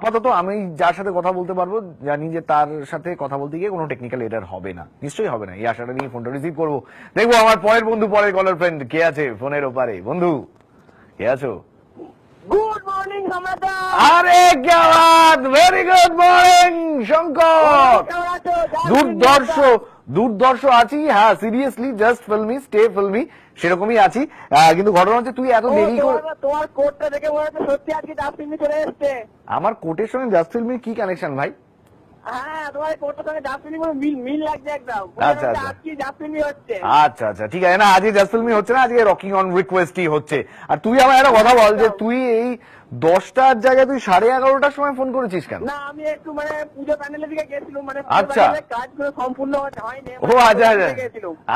আপাতত আমি যার সাথে কথা বলতে পারবো, জানি যে তার সাথে কথা বলতে গিয়ে কোনো টেকনিক্যাল এরার হবে না, নিশ্চয়ই হবে না, এই আশাটা নিয়ে ফোনটা রিসিভ করবো। দেখবো আমার পরের বন্ধু, পরের কলার ফ্রেন্ড কে আছে ফোনের ওপারে। বন্ধু কে আছো? গুড মর্নিং সম্রাটা। আরে क्या बात, ভেরি গুড মর্নিং শঙ্কর। দুর্দর্শ দুর্দর্শ আছি, হ্যাঁ seriously just filmy, stay filmy, সেরকমই আছি। কিন্তু ঘটনা হচ্ছে তুই এত দেরি করে, তোমার কোটটা দেখে মনে হচ্ছে সত্যি আজকে জাস্টিন চলে এসছে। আমার কোটের সঙ্গে জাস্ট ফিল্মির কি কানেকশন ভাই? হ্যাঁ, তোমার কোটটার সঙ্গে জাস্টিন মিল লাগছে একদম। আচ্ছা আচ্ছা আজকে জাস্টিন হচ্ছে। আচ্ছা আচ্ছা ঠিক আছে, না আজকে জাস্ট ফিল্মি হচ্ছে না, আজকে রকিং অন রিকোয়েস্টই হচ্ছে। আর তুই আমার একটা কথা বল যে তুই এই 10টার জায়গায় তুই 11:30টার সময় ফোন করেছিস কেন? না, আমি একটু মানে পুজো প্যান্ডেলের দিকে গেছিলাম, মানে আচ্ছা। কাজগুলো সম্পূর্ণ হয়নি। ও আচ্ছা আচ্ছা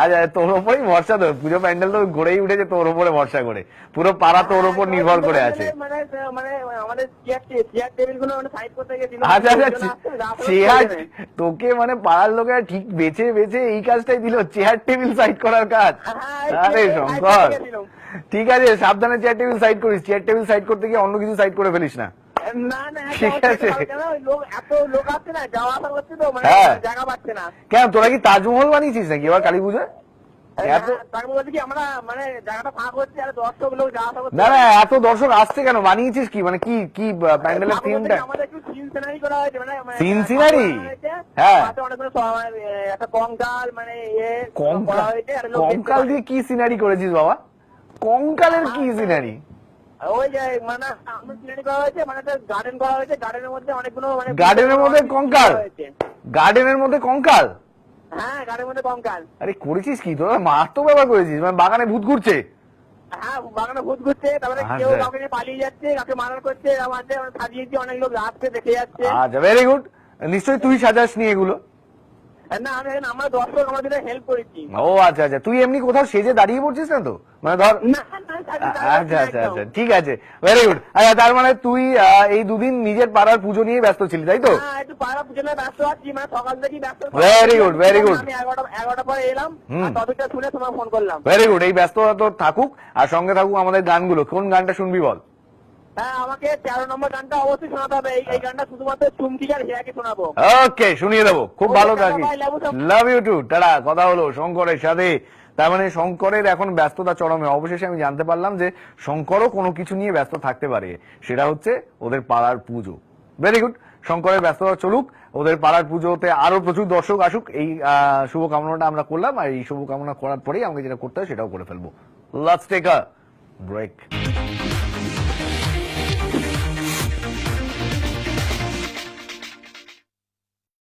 আচ্ছা, তোর ওপরেই ভরসা তো, পুজো প্যান্ডেল তো গড়েই উঠেছে তোর ওপরে ভরসা করে, পুরো পাড়া তোর ওপর নির্ভর করে আছে। মানে মানে আমাদের চেয়ার টেবিল গুলো মানে সাইড করতে গেছিলাম। আচ্ছা আচ্ছা, চেয়ার তোকে মানে পাড়ার লোকেরা ঠিক বেছে বেছে এই কাজটাই দিল, চেয়ার টেবিল সাইড করার কাজ। আরে শঙ্কর ঠিক আছে, সাবধানে চেয়ার টেবিল সাইড করিস, চেয়ার টেবিল সাইড করতে গিয়ে অন্য কিছু সাইড করে ফেলিস না। না না, ঠিক আছে। এত লোক আসছে না, যাওয়া আসা করছে তো, মানে জায়গা পাচ্ছে না। কেন তোরা কি তাজমহল বানিয়েছিস নাকি এবার কালী পুজোয়? তার মধ্যে কি আমরা মানে জায়গাটা ফাঁক হচ্ছে আর দর্শক লোক যাওয়া আসা করছে। না না, এত দর্শক আসছে কেন, বানিয়েছিস কি, মানে কি কি প্যান্ডেলের থিমটা? আমাদের একটু সিন সিনারি করা হয়েছে, মানে সিন সিনারি, হ্যাঁ একটা কঙ্কাল মানে কঙ্কাল দিয়ে কি সিনারি করেছিস বাবা? কঙ্কালের কি সিনারি? ওই যে মানে সিনারি করা হয়েছে, মানে একটা গার্ডেন করা হয়েছে, গার্ডেনের মধ্যে অনেকগুলো মানে গার্ডেনের মধ্যে কঙ্কাল, গার্ডেনের মধ্যে কঙ্কাল, হ্যাঁ গার্ডেনের মধ্যে কঙ্কাল। আরে করেছিস কি তোরা, মারাত্মক ব্যাপার করেছিস, মানে বাগানে ভূত ঘুরছে। হ্যাঁ বাগানে ভূত ঘুরছে, তারপরে কেউ কাউকে নিয়ে পালিয়ে যাচ্ছে, কাউকে মারার করছে, আমাদের সাজিয়েছি, অনেক লোক আসছে দেখে যাচ্ছে। আচ্ছা ভেরি গুড, নিশ্চয়ই তুই সাজাস নি এগুলো? না আমি আমরা দর্শক আমাদের হেল্প করেছি। ও আচ্ছা আচ্ছা, তুই এমনি কোথাও সেজে দাঁড়িয়ে পড়ছিস না তো, মানে ধর? আচ্ছা আচ্ছা আচ্ছা ঠিক আছে, ভেরি গুড। আচ্ছা তার মানে তুই এই দুদিন নিজের পাড়ার পুজো নিয়ে ব্যস্ত ছিলি তাই তো? হ্যাঁ একটু পাড়া পুজো নিয়ে ব্যস্ত আছি, মানে সকাল থেকেই ব্যস্ত। ভেরি গুড ভেরি গুড, আমি 11টা পরে এলাম, টপিকটা শুনে তোমার ফোন করলাম। ভেরি গুড, এই ব্যস্ততা তো থাকুক, আর সঙ্গে থাকুক আমাদের গানগুলো। কোন গানটা শুনবি বল? হ্যাঁ আমাকে 13 নম্বর গানটা অবশ্যই শোনাতে হবে, এই গানটা শুধুমাত্র চুমকি আর হিয়াকে শোনাবো। ওকে শুনিয়ে দেবো, খুব ভালো থাকিস, লাভ ইউ টু, টাটা। কথা হলো শঙ্করের সাথে, তার মানে শঙ্করের এখন ব্যস্ততা চরমে। অবশেষে আমি জানতে পারলাম যে শঙ্করও কোনো কিছু নিয়ে ব্যস্ত থাকতে পারে, সেটা হচ্ছে ওদের পাড়ার পুজো। ভেরি গুড, শঙ্করের ব্যস্ততা চলুক, ওদের পাড়ার পুজোতে আরো প্রচুর দর্শক আসুক, এই শুভকামনাটা আমরা করলাম। আর এই শুভকামনা করার পরেই আমাকে যেটা করতে হয় সেটাও করে ফেলবো। Let's take a break.